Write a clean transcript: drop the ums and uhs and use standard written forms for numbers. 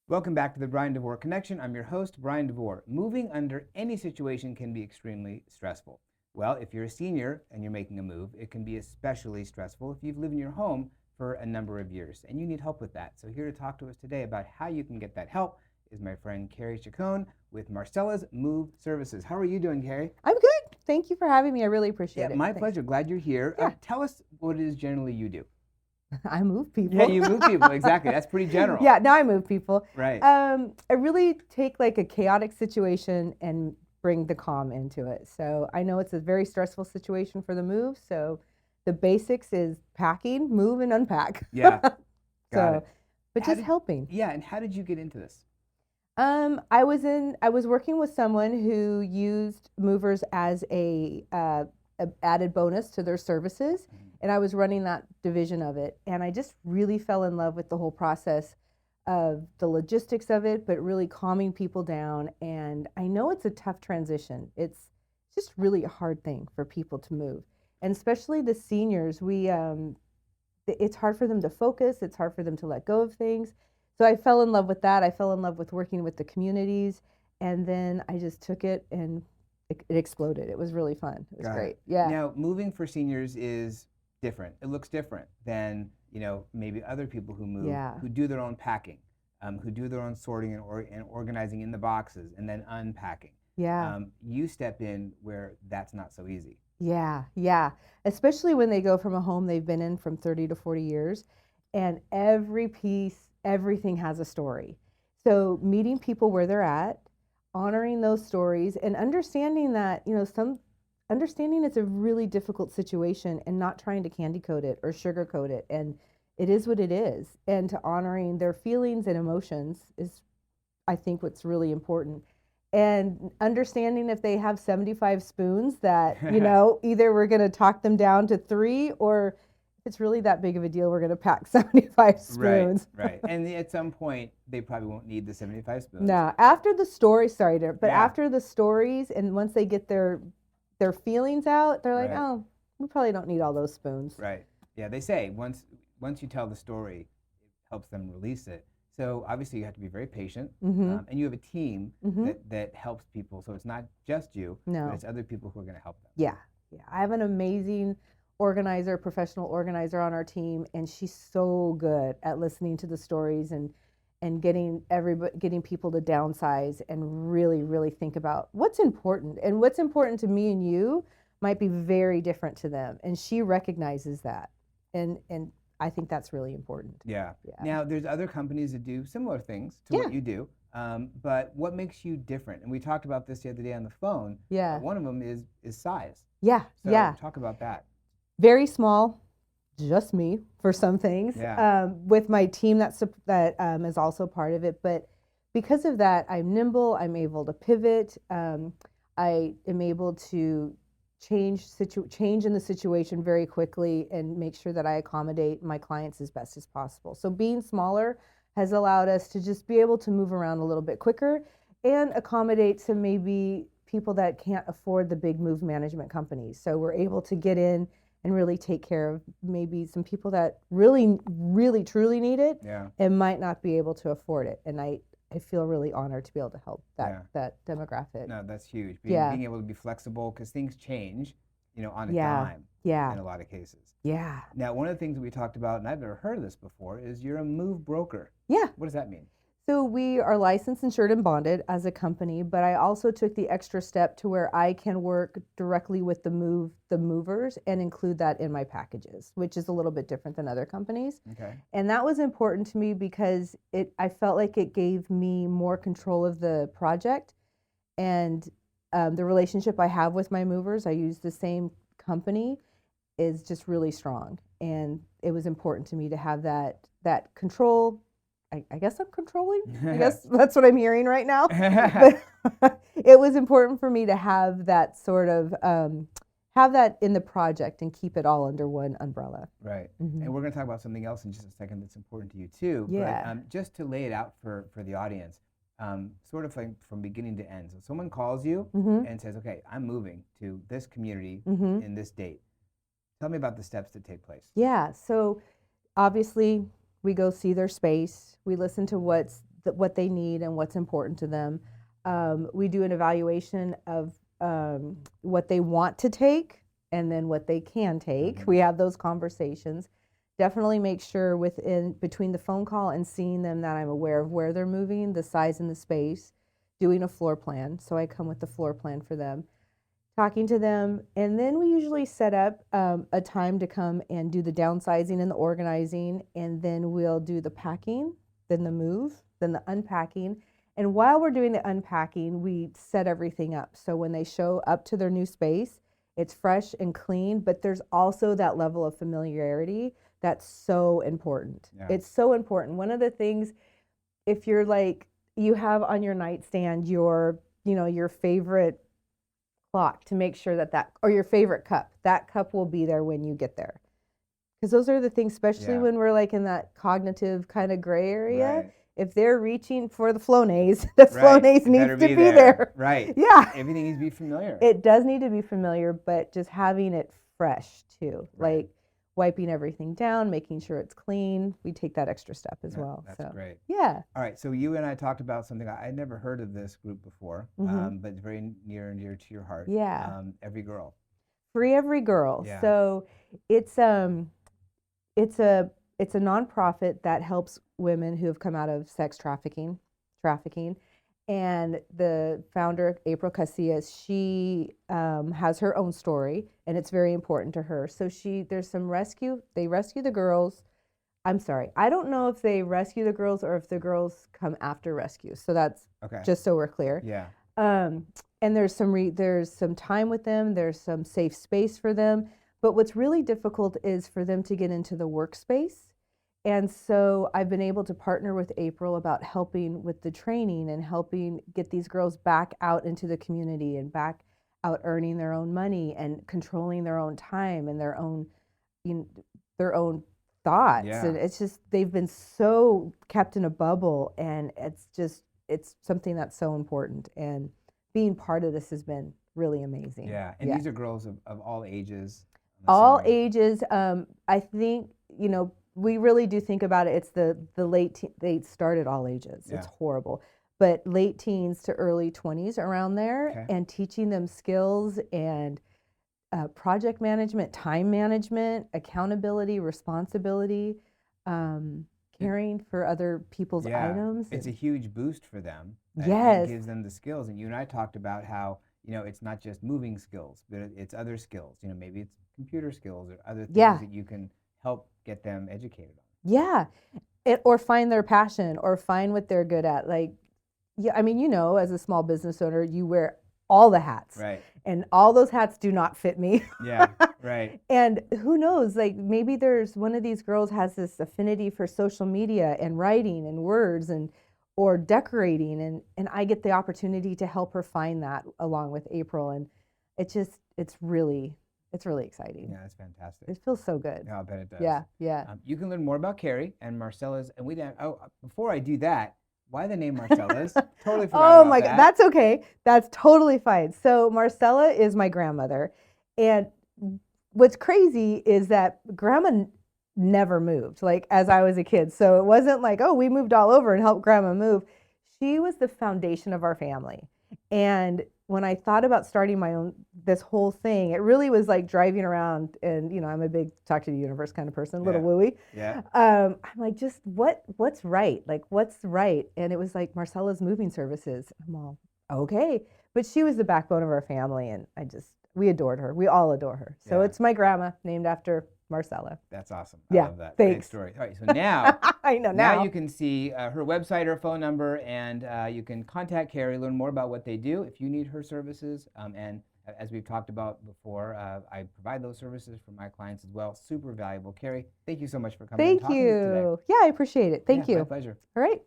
Welcome back to the Bryan Devore Connection. I'm your host, Bryan Devore. Moving under any situation can be extremely stressful. Well, if you're a senior and you're making a move, it can be especially stressful if you've lived in your home for a number of years and you need help with that. So here to talk to us today about how you can get that help is my friend Carrie Chacon with Marcella's Move Services. How are you doing, Carrie? I'm good. Thank you for having me. I really appreciate it. My Thanks. pleasure. Glad you're here. Yeah. Tell us what it is generally you do. I move people. Yeah, you move people. Exactly. That's pretty general. Yeah, now I move people. Right. I really take like a chaotic situation and bring the calm into it. So I know it's a very stressful situation for the move. So the basics is packing, move, and unpack. Yeah. Got it. But just helping. Yeah. And how did you get into this? I was working with someone who used movers as a added bonus to their services, and I was running that division of it, and I just really fell in love with the whole process of the logistics of it, but really calming people down. And I know it's a tough transition. It's just really a hard thing for people to move, and especially the seniors. It's hard for them to focus. It's hard for them to let go of things. So I fell in love with that. I fell in love with working with the communities, and then I just took it and it exploded. It was really fun. It was great. Yeah. Now, moving for seniors is different. It looks different than, maybe other people who move, who do their own packing, who do their own sorting and organizing in the boxes and then unpacking. Yeah. You step in where that's not so easy. Yeah. Especially when they go from a home they've been in from 30 to 40 years, and every piece, everything has a story. So meeting people where they're at, honoring those stories, and understanding that, understanding it's a really difficult situation and not trying to candy coat it or sugarcoat it. And it is what it is. And to honoring their feelings and emotions is, I think, what's really important. And understanding if they have 75 spoons that, either we're going to talk them down to 3, or if it's really that big of a deal, we're going to pack 75 spoons. Right. And at some point, they probably won't need the 75 spoons. No, after the story, after the stories, and once they get their feelings out, they're like, oh, we probably don't need all those spoons. Right. Yeah, they say once you tell the story, it helps them release it. So obviously you have to be very patient, and you have a team that helps people. So it's not just you, but it's other people who are going to help them. Yeah. I have an amazing professional organizer on our team, and she's so good at listening to the stories and getting people to downsize and really, really think about what's important. And what's important to me and you might be very different to them. And she recognizes that. And I think that's really important. Yeah. Now, there's other companies that do similar things to what you do, but what makes you different? And we talked about this the other day on the phone. Yeah. One of them is size. Yeah. So talk about that. Very small, just me for some things. Yeah. With my team that is also part of it, but because of that, I'm nimble. I'm able to pivot. I am able to change in the situation very quickly and make sure that I accommodate my clients as best as possible. So being smaller has allowed us to just be able to move around a little bit quicker and accommodate to maybe people that can't afford the big move management companies. So we're able to get in and really take care of maybe some people that really, really, truly need it and might not be able to afford it. And I feel really honored to be able to help that demographic. No, that's huge. Being able to be flexible, because things change, on a dime in a lot of cases. Yeah. Now, one of the things that we talked about, and I've never heard of this before, is you're a move broker. Yeah. What does that mean? So we are licensed, insured, and bonded as a company, but I also took the extra step to where I can work directly with the movers and include that in my packages, which is a little bit different than other companies. Okay. And that was important to me because I felt like it gave me more control of the project and the relationship I have with my movers. I use the same company is just really strong, and it was important to me to have that control. I guess I'm controlling. I guess that's what I'm hearing right now. But it was important for me to have that sort of have that in the project and keep it all under one umbrella. Right. And we're going to talk about something else in just a second that's important to you too. Yeah. But just to lay it out for the audience, sort of like from beginning to end. So someone calls you and says, okay, I'm moving to this community in this date. Tell me about the steps that take place. Yeah. So obviously, we go see their space. We listen to what's what they need and what's important to them. We do an evaluation of what they want to take and then what they can take. We have those conversations. Definitely make sure between the phone call and seeing them that I'm aware of where they're moving, the size and the space, doing a floor plan. So I come with the floor plan for them, talking to them, and then we usually set up a time to come and do the downsizing and the organizing, and then we'll do the packing, then the move, then the unpacking. And while we're doing the unpacking, we set everything up. So when they show up to their new space, it's fresh and clean, but there's also that level of familiarity that's so important. Yeah. It's so important. One of the things, if you're like, you have on your nightstand your favorite clock, to make sure that or your favorite cup, that cup will be there when you get there. Because those are the things, especially when we're like in that cognitive kind of gray area. Right. If they're reaching for the Flonase, the Flonase needs to be there. Right. Yeah. Everything needs to be familiar. It does need to be familiar, but just having it fresh too. Right. Like wiping everything down, making sure it's clean. We take that extra step as well. That's great. Yeah. All right. So you and I talked about something I'd never heard of this group before, but it's very near and dear to your heart. Yeah. Every Girl. Free Every Girl. Yeah. So it's a nonprofit that helps women who have come out of sex trafficking. And the founder, April Casillas, she has her own story, and it's very important to her. So there's some they rescue the girls. I'm sorry, I don't know if they rescue the girls or if the girls come after rescue. So that's just so we're clear. Yeah. And there's some time with them. There's some safe space for them. But what's really difficult is for them to get into the workspace. And so I've been able to partner with April about helping with the training and helping get these girls back out into the community and back out earning their own money and controlling their own time and their own thoughts. Yeah. And it's just, they've been so kept in a bubble, and it's something that's so important. And being part of this has been really amazing. Yeah. And these are girls of all ages. All ages. I think, we really do think about it. It's the they start at all ages. Yeah. It's horrible. But late teens to early 20s around there, and teaching them skills and project management, time management, accountability, responsibility, caring for other people's items. It's a huge boost for them. Yes. It gives them the skills. And you and I talked about how, it's not just moving skills, but it's other skills. Maybe it's computer skills or other things that you can help get them educated on. Yeah. Or find their passion or find what they're good at. Like, as a small business owner, you wear all the hats. Right. And all those hats do not fit me. Yeah, right. And who knows, like maybe there's one of these girls has this affinity for social media and writing and words or decorating, and I get the opportunity to help her find that along with April. And it's really exciting. Yeah, it's fantastic. It feels so good. Yeah, I bet it does. Yeah. You can learn more about Carrie and Marcella's, and before I do that, why the name Marcella's? Totally forgot about that. God, that's okay. That's totally fine. So Marcella is my grandmother, and what's crazy is that Grandma never moved, like as I was a kid. So it wasn't like, oh, we moved all over and helped Grandma move. She was the foundation of our family. And when I thought about starting this whole thing, it really was like driving around, and I'm a big talk to the universe kind of person, little wooey. Yeah. I'm like, just what's right? Like, what's right? And it was like Marcella's Moving Services. I'm all, okay. But she was the backbone of our family, and we adored her. We all adore her. So it's my grandma named after Marcella. That's awesome. I love that. Thanks. Great story. All right, so now I know now you can see her website, her phone number, and you can contact Carrie, learn more about what they do if you need her services. And as we've talked about before, I provide those services for my clients as well. Super valuable. Carrie, thank you so much for coming and talking to me today. Yeah, I appreciate it. Thank you. My pleasure. All right.